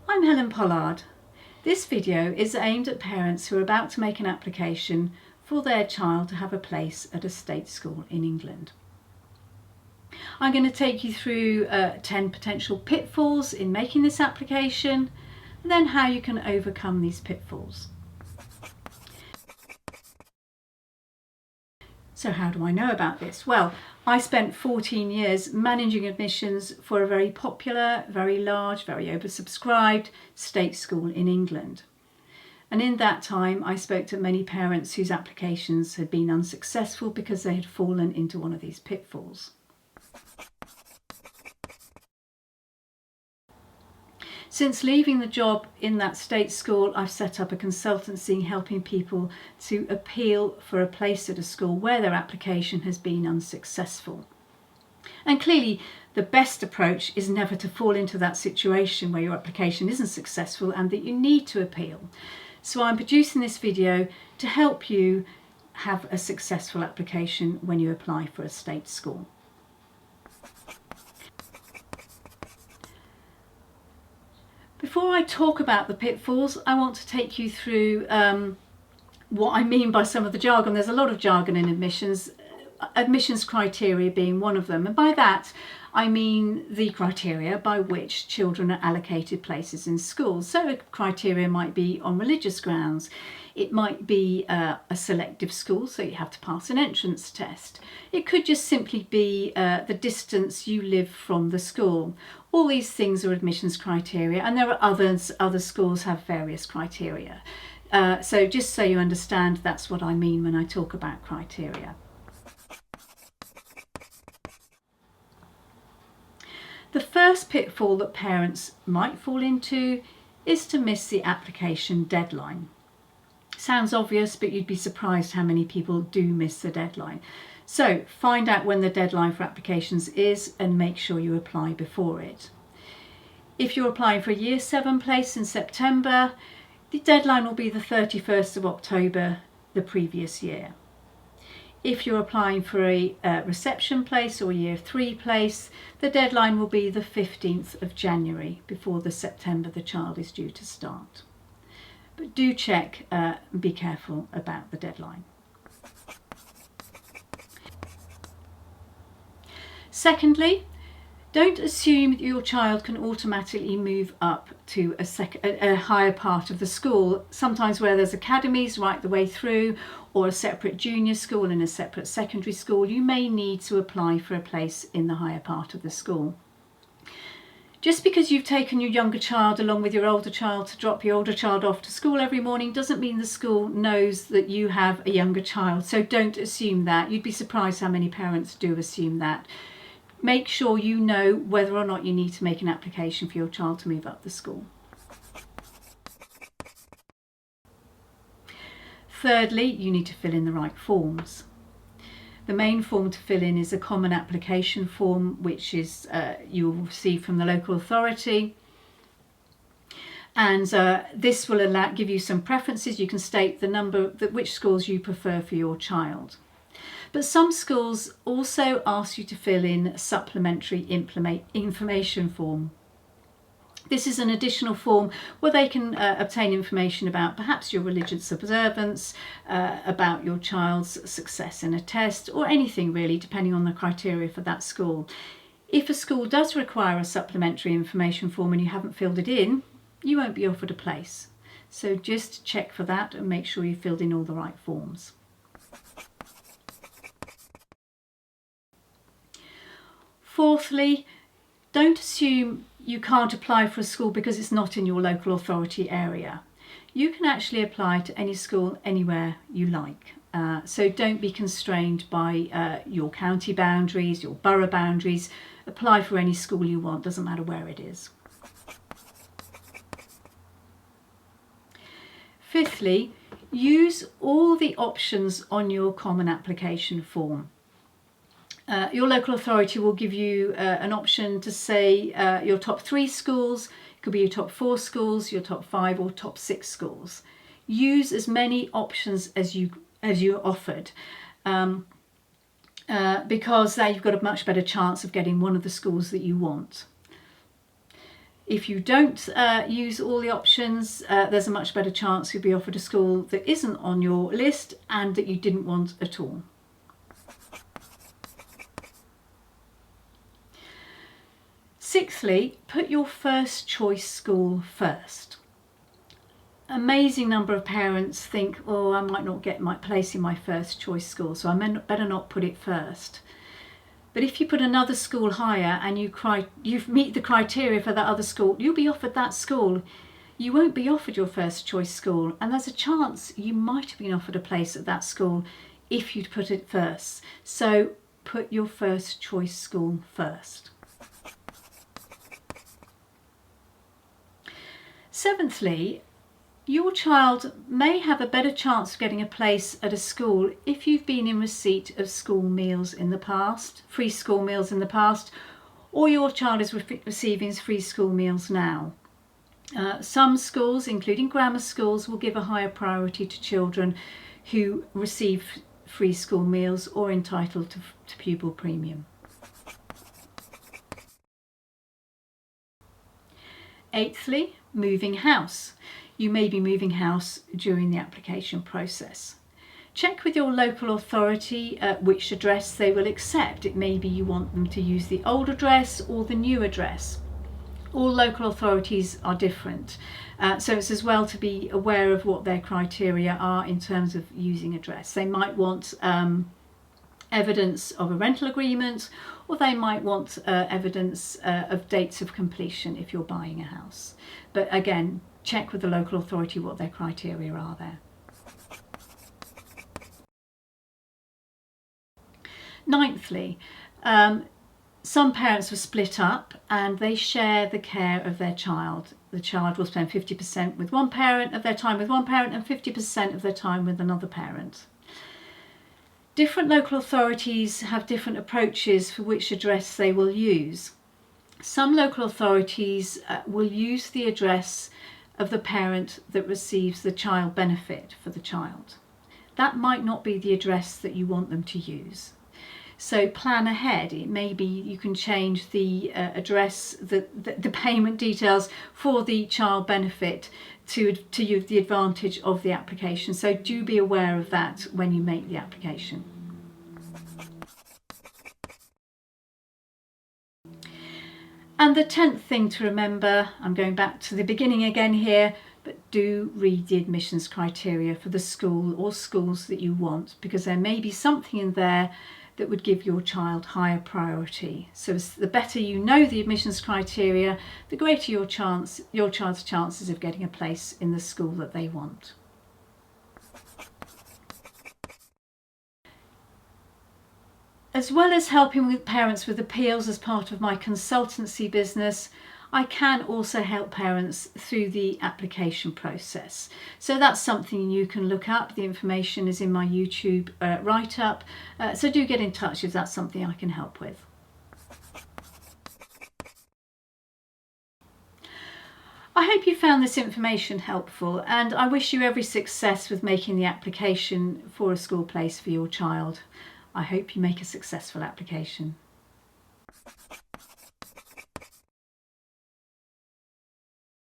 I'm Helen Pollard. This video is aimed at parents who are about to make an application for their child to have a place at a state school in England. I'm going to take you through 10 potential pitfalls in making this application, and then how you can overcome these pitfalls. So how do I know about this? Well, I spent 14 years managing admissions for a very popular, very large, very oversubscribed state school in England. And in that time, I spoke to many parents whose applications had been unsuccessful because they had fallen into one of these pitfalls. Since leaving the job in that state school, I've set up a consultancy helping people to appeal for a place at a school where their application has been unsuccessful. And clearly, the best approach is never to fall into that situation where your application isn't successful and that you need to appeal. So I'm producing this video to help you have a successful application when you apply for a state school. Before I talk about the pitfalls, I want to take you through what I mean by some of the jargon. There's a lot of jargon in admissions criteria being one of them. And by that, I mean the criteria by which children are allocated places in schools. So a criteria might be on religious grounds. It might be a selective school, so you have to pass an entrance test. It could just simply be the distance you live from the school. All these things are admissions criteria, and there are others. Other schools have various criteria. So just so you understand, that's what I mean when I talk about criteria. The first pitfall that parents might fall into is to miss the application deadline. Sounds obvious, but you'd be surprised how many people do miss the deadline. So find out when the deadline for applications is and make sure you apply before it. If you're applying for a Year 7 place in September, the deadline will be the 31st of October the previous year. If you're applying for a reception place or Year 3 place, the deadline will be the 15th of January before the September the child is due to start. But do check and be careful about the deadline. Secondly, don't assume that your child can automatically move up to a higher part of the school. Sometimes where there's academies right the way through, or a separate junior school and a separate secondary school, you may need to apply for a place in the higher part of the school. Just because you've taken your younger child along with your older child to drop your older child off to school every morning doesn't mean the school knows that you have a younger child. So don't assume that. You'd be surprised how many parents do assume that. Make sure you know whether or not you need to make an application for your child to move up the school. Thirdly, you need to fill in the right forms. The main form to fill in is a common application form, which is you'll receive from the local authority. And this will give you some preferences. You can state which schools you prefer for your child. But some schools also ask you to fill in a supplementary information form. This is an additional form where they can obtain information about perhaps your religious observance, about your child's success in a test, or anything really, depending on the criteria for that school. If a school does require a supplementary information form and you haven't filled it in, you won't be offered a place. So just check for that and make sure you filled in all the right forms. Fourthly, don't assume you can't apply for a school because it's not in your local authority area. You can actually apply to any school anywhere you like. So don't be constrained by your county boundaries, your borough boundaries. Apply for any school you want, doesn't matter where it is. Fifthly, use all the options on your common application form. Your local authority will give you an option to say your top 3 schools. It could be your top 4 schools, your top 5 or top 6 schools. Use as many options as you're offered. because there you've got a much better chance of getting one of the schools that you want. If you don't use all the options, there's a much better chance you'll be offered a school that isn't on your list and that you didn't want at all. Sixthly, put your first choice school first. Amazing number of parents think, oh, I might not get my place in my first choice school, so I better not put it first. But if you put another school higher and you meet the criteria for that other school, you'll be offered that school. You won't be offered your first choice school, and there's a chance you might have been offered a place at that school if you'd put it first. So put your first choice school first. Seventhly, your child may have a better chance of getting a place at a school if you've been in receipt of school meals in the past, free school meals in the past, or your child is receiving free school meals now. Some schools, including grammar schools, will give a higher priority to children who receive free school meals or are entitled to pupil premium. Eighthly, moving house. You may be moving house during the application process. Check with your local authority which address they will accept. It may be you want them to use the old address or the new address. All local authorities are different, so it's as well to be aware of what their criteria are in terms of using address. They might want evidence of a rental agreement, or they might want evidence of dates of completion if you're buying a house. But again, check with the local authority what their criteria are there. Ninthly, some parents were split up and they share the care of their child. The child will spend 50% with one parent of their time with one parent and 50% of their time with another parent. Different local authorities have different approaches for which address they will use. Some local authorities will use the address of the parent that receives the child benefit for the child. That might not be the address that you want them to use. So plan ahead. It may be you can change the address, the payment details for the child benefit to the advantage of the application. So do be aware of that when you make the application. And the 10th thing to remember, I'm going back to the beginning again here, but do read the admissions criteria for the school or schools that you want, because there may be something in there that would give your child higher priority. So the better you know the admissions criteria, the greater your child's chances of getting a place in the school that they want. As well as helping with parents with appeals as part of my consultancy business, I can also help parents through the application process. So that's something you can look up. The information is in my YouTube write-up. So do get in touch if that's something I can help with. I hope you found this information helpful, and I wish you every success with making the application for a school place for your child. I hope you make a successful application.